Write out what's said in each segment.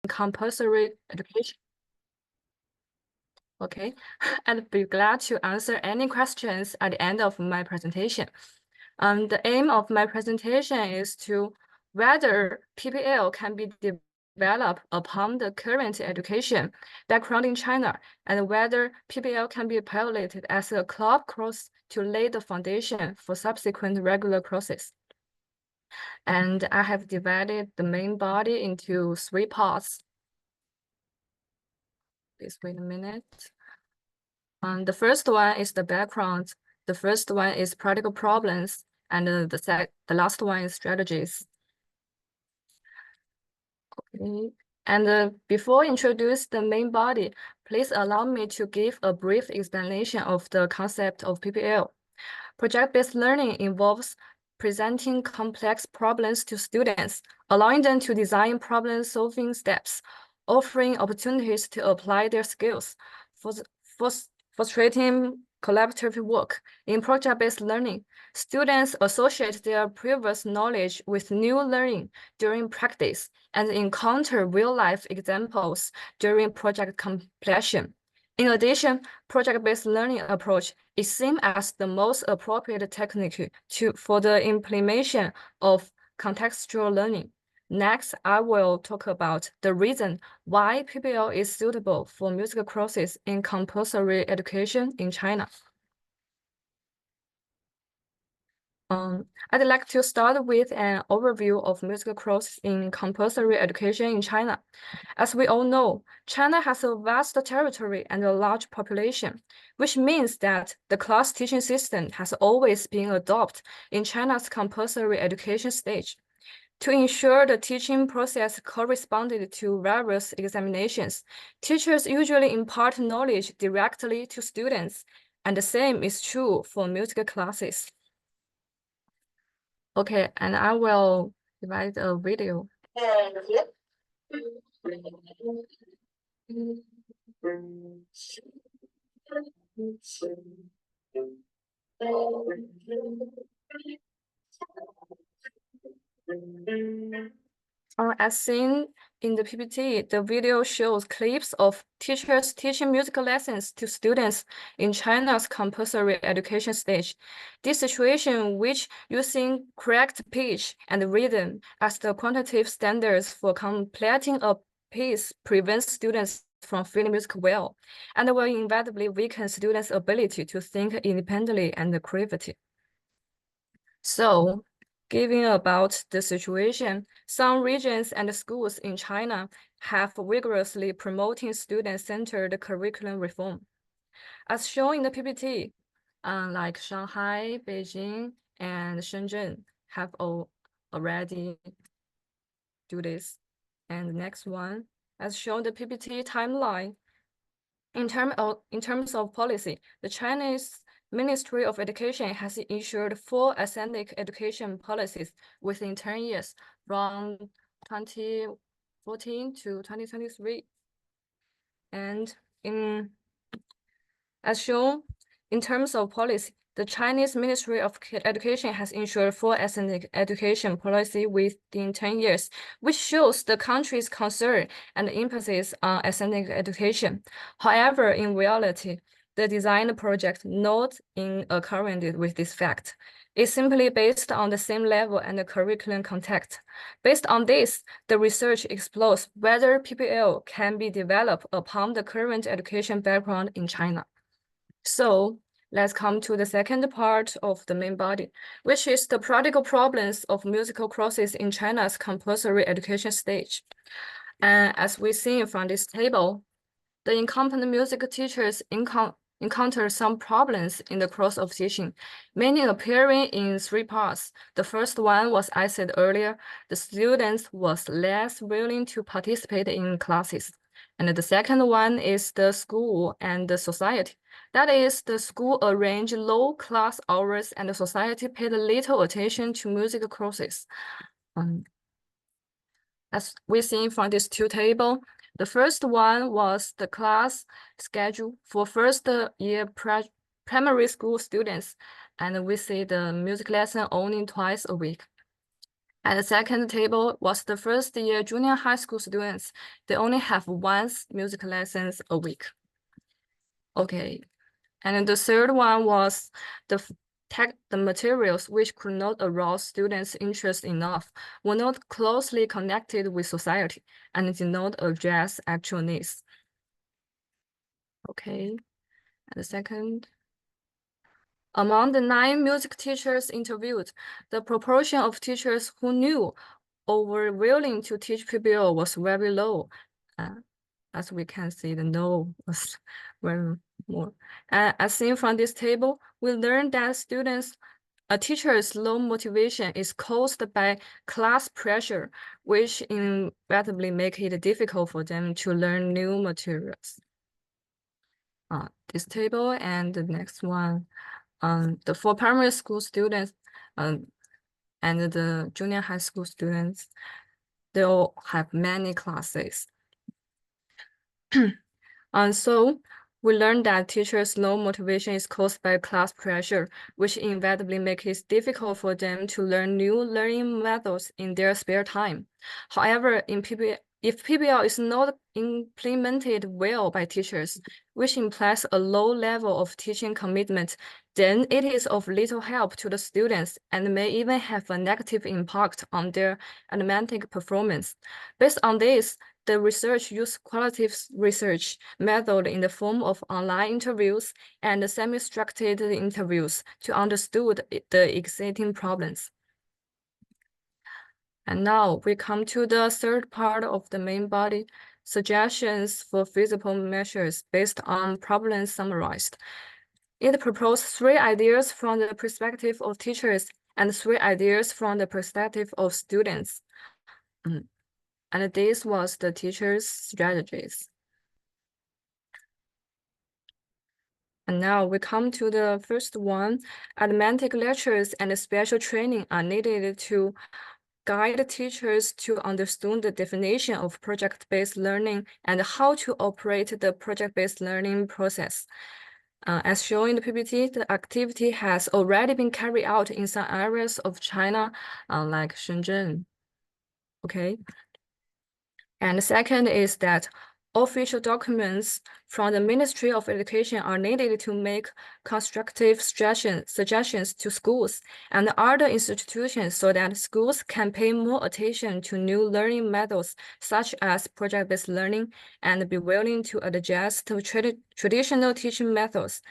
compulsory education. Okay, I'd be glad to answer any questions at the end of my presentation. The aim of my presentation is to whether PPL can be developed upon the current education background in China, and whether PPL can be piloted as a club course to lay the foundation for subsequent regular courses. And I have divided the main body into 3 parts. Please wait a minute. The first one is the background. The first one is practical problems, and the last one is strategies. Okay. And before introduce the main body, please allow me to give a brief explanation of the concept of PPL. Project-based learning involves presenting complex problems to students, allowing them to design problem-solving steps, offering opportunities to apply their skills, fostering collaborative work. In project-based learning, students associate their previous knowledge with new learning during practice and encounter real-life examples during project completion. In addition, project-based learning approach is seen as the most appropriate technique for the implementation of contextual learning. Next, I will talk about the reason why PPL is suitable for music courses in compulsory education in China. I'd like to start with an overview of music courses in compulsory education in China. As we all know, China has a vast territory and a large population, which means that the class teaching system has always been adopted in China's compulsory education stage. To ensure the teaching process corresponded to various examinations, teachers usually impart knowledge directly to students, and the same is true for music classes. Okay, and I will divide a video. As seen in the PPT, the video shows clips of teachers teaching musical lessons to students in China's compulsory education stage. This situation, which using correct pitch and rhythm as the quantitative standards for completing a piece, prevents students from feeling music well, and will inevitably weaken students' ability to think independently and creatively. So, given about the situation, some regions and schools in China have vigorously promoting student-centered curriculum reform. As shown in the PPT, like Shanghai, Beijing, and Shenzhen have already do this. And the next one, as shown the PPT timeline, in terms of policy, the Chinese Ministry of Education has issued 4 ethnic education policies within 10 years, from 2014 to 2023. And as shown, in terms of policy, the Chinese Ministry of Education has ensured 4 ethnic education policy within 10 years, which shows the country's concern and emphasis on ethnic education. However, in reality, the design project not in accordance with this fact. It's simply based on the same level and the curriculum context. Based on this, the research explores whether PPL can be developed upon the current education background in China. So let's come to the second part of the main body, which is the practical problems of musical courses in China's compulsory education stage. And as we see from this table, the incompetent music teachers encounter some problems in the course of teaching, many appearing in 3 parts. The first one was I said earlier, the students was less willing to participate in classes. And the second one is the school and the society. That is, the school arranged low class hours and the society paid little attention to music courses. As we see from this 2 table, the first one was the class schedule for first year primary school students, and we see the music lesson only twice a week. At the second table was the first year junior high school students. They only have one music lessons a week. Okay. And the third one was the materials which could not arouse students' interest enough, were not closely connected with society, and did not address actual needs. Okay. And the second. Among the 9 music teachers interviewed, the proportion of teachers who knew or were willing to teach PBL was very low. As we can see, the no was very more. As seen from this table, we learned that a teacher's low motivation is caused by class pressure, which inevitably make it difficult for them to learn new materials. This table and the next one, for primary school students, and the junior high school students, they all have many classes. And so we learned that teachers' low motivation is caused by class pressure, which inevitably makes it difficult for them to learn new learning methods in their spare time. However, if PBL is not implemented well by teachers, which implies a low level of teaching commitment, then it is of little help to the students and may even have a negative impact on their academic performance. Based on this, the research used qualitative research method in the form of online interviews and semi-structured interviews to understand the existing problems. And now we come to the third part of the main body, suggestions for feasible measures based on problems summarized. It proposed 3 ideas from the perspective of teachers and 3 ideas from the perspective of students. And this was the teachers' strategies. And now we come to the first one. Augmented lectures and special training are needed to guide teachers to understand the definition of project-based learning and how to operate the project-based learning process. As shown in the PPT, the activity has already been carried out in some areas of China, like Shenzhen. Okay. And the second is that official documents from the Ministry of Education are needed to make constructive suggestions to schools and other institutions so that schools can pay more attention to new learning methods such as project-based learning and be willing to adjust to traditional teaching methods.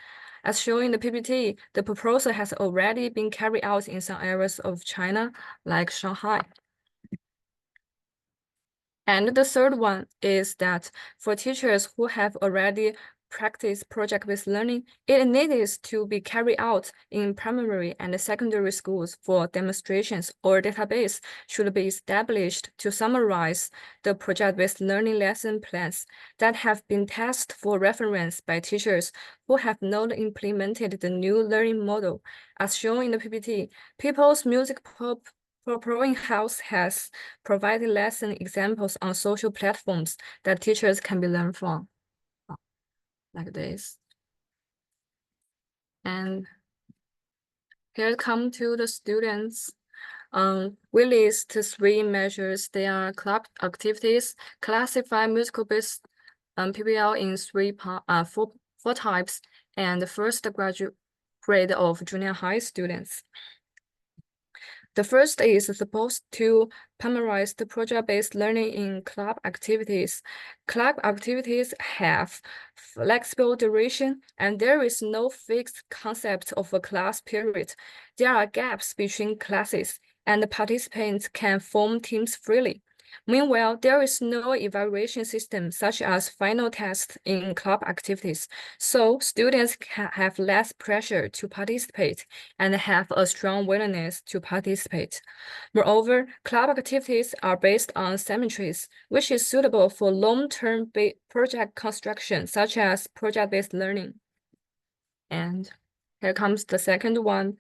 As shown in the PPT, the proposal has already been carried out in some areas of China, like Shanghai. And the third one is that for teachers who have already practiced project-based learning, it needs to be carried out in primary and secondary schools for demonstrations, or database should be established to summarize the project-based learning lesson plans that have been tested for reference by teachers who have not implemented the new learning model. As shown in the PPT, People's Music Growing House has provided lesson examples on social platforms that teachers can be learned from, like this. And here come to the students. We list 3 measures. They are club activities, classify musical-based PBL in 4 types, and the first graduate grade of junior high students. The first is supposed to summarize the project-based learning in club activities. Club activities have flexible duration, and there is no fixed concept of a class period. There are gaps between classes, and the participants can form teams freely. Meanwhile, there is no evaluation system such as final tests in club activities, so students can have less pressure to participate and have a strong willingness to participate. Moreover, club activities are based on symmetries, which is suitable for long-term project construction, such as project-based learning. And here comes the second one.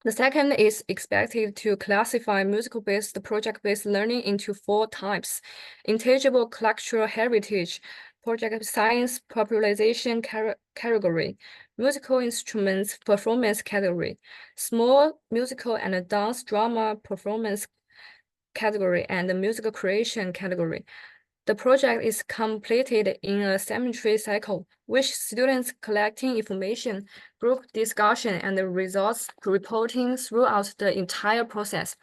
The second is expected to classify musical-based project-based learning into 4 types: intangible cultural heritage, project science popularization category, musical instruments performance category, small musical and dance drama performance category and the music creation category. The project is completed in a symmetry cycle, which students collecting information, group discussion, and the results reporting throughout the entire process,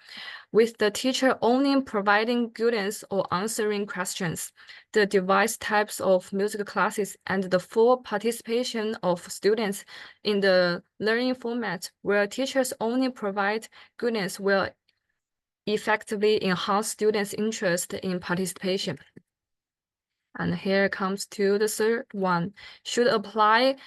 with the teacher only providing guidance or answering questions. The device types of music classes and the full participation of students in the learning format, where teachers only provide guidance, will effectively enhance students' interest in participation. And here comes to the third one. Should apply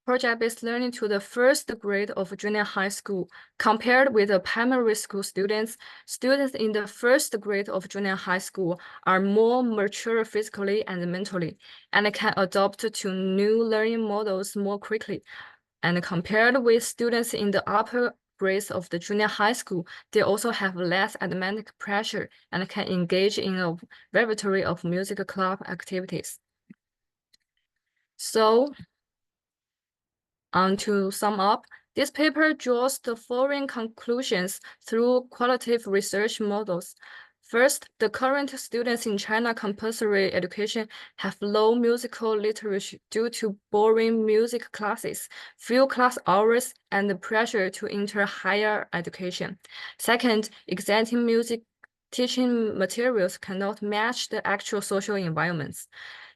project-based learning to the first grade of junior high school. Compared with the primary school students, students in the first grade of junior high school are more mature physically and mentally, and can adapt to new learning models more quickly. And compared with students in the upper grades of the junior high school, they also have less academic pressure and can engage in a variety of music club activities. So, to sum up, this paper draws the following conclusions through qualitative research models. First, the current students in China compulsory education have low musical literacy due to boring music classes, few class hours, and the pressure to enter higher education. Second, existing music teaching materials cannot match the actual social environments.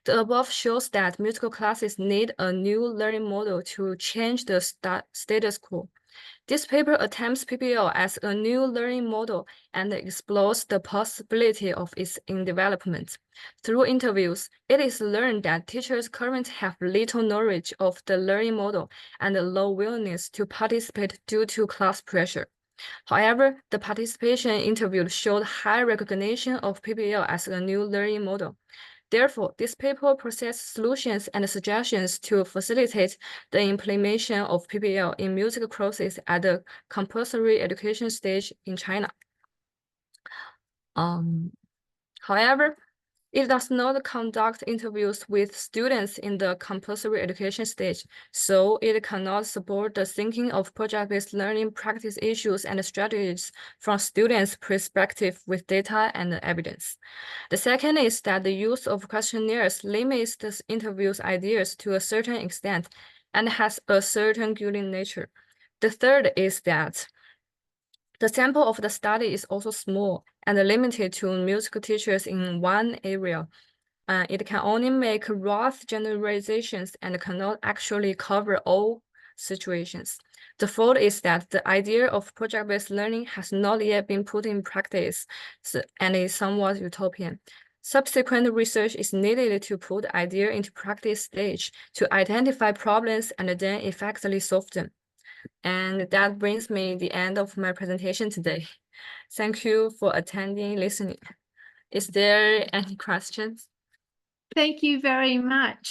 The above shows that musical classes need a new learning model to change the status quo. This paper attempts PBL as a new learning model and explores the possibility of its development. Through interviews, it is learned that teachers currently have little knowledge of the learning model and a low willingness to participate due to class pressure. However, the participation interviewed showed high recognition of PBL as a new learning model. Therefore, this paper presents solutions and suggestions to facilitate the implementation of PBL in music courses at the compulsory education stage in China. However, it does not conduct interviews with students in the compulsory education stage, so it cannot support the thinking of project-based learning practice issues and strategies from students' perspective with data and evidence. The second is that the use of questionnaires limits the interview's ideas to a certain extent and has a certain guiding nature. The third is that the sample of the study is also small and limited to music teachers in one area. It can only make rough generalizations and cannot actually cover all situations. The fourth is that the idea of project-based learning has not yet been put in practice and is somewhat utopian. Subsequent research is needed to put the idea into practice stage to identify problems and then effectively solve them. And that brings me the end of my presentation today. Thank you for attending, listening. Is there any questions? Thank you very much.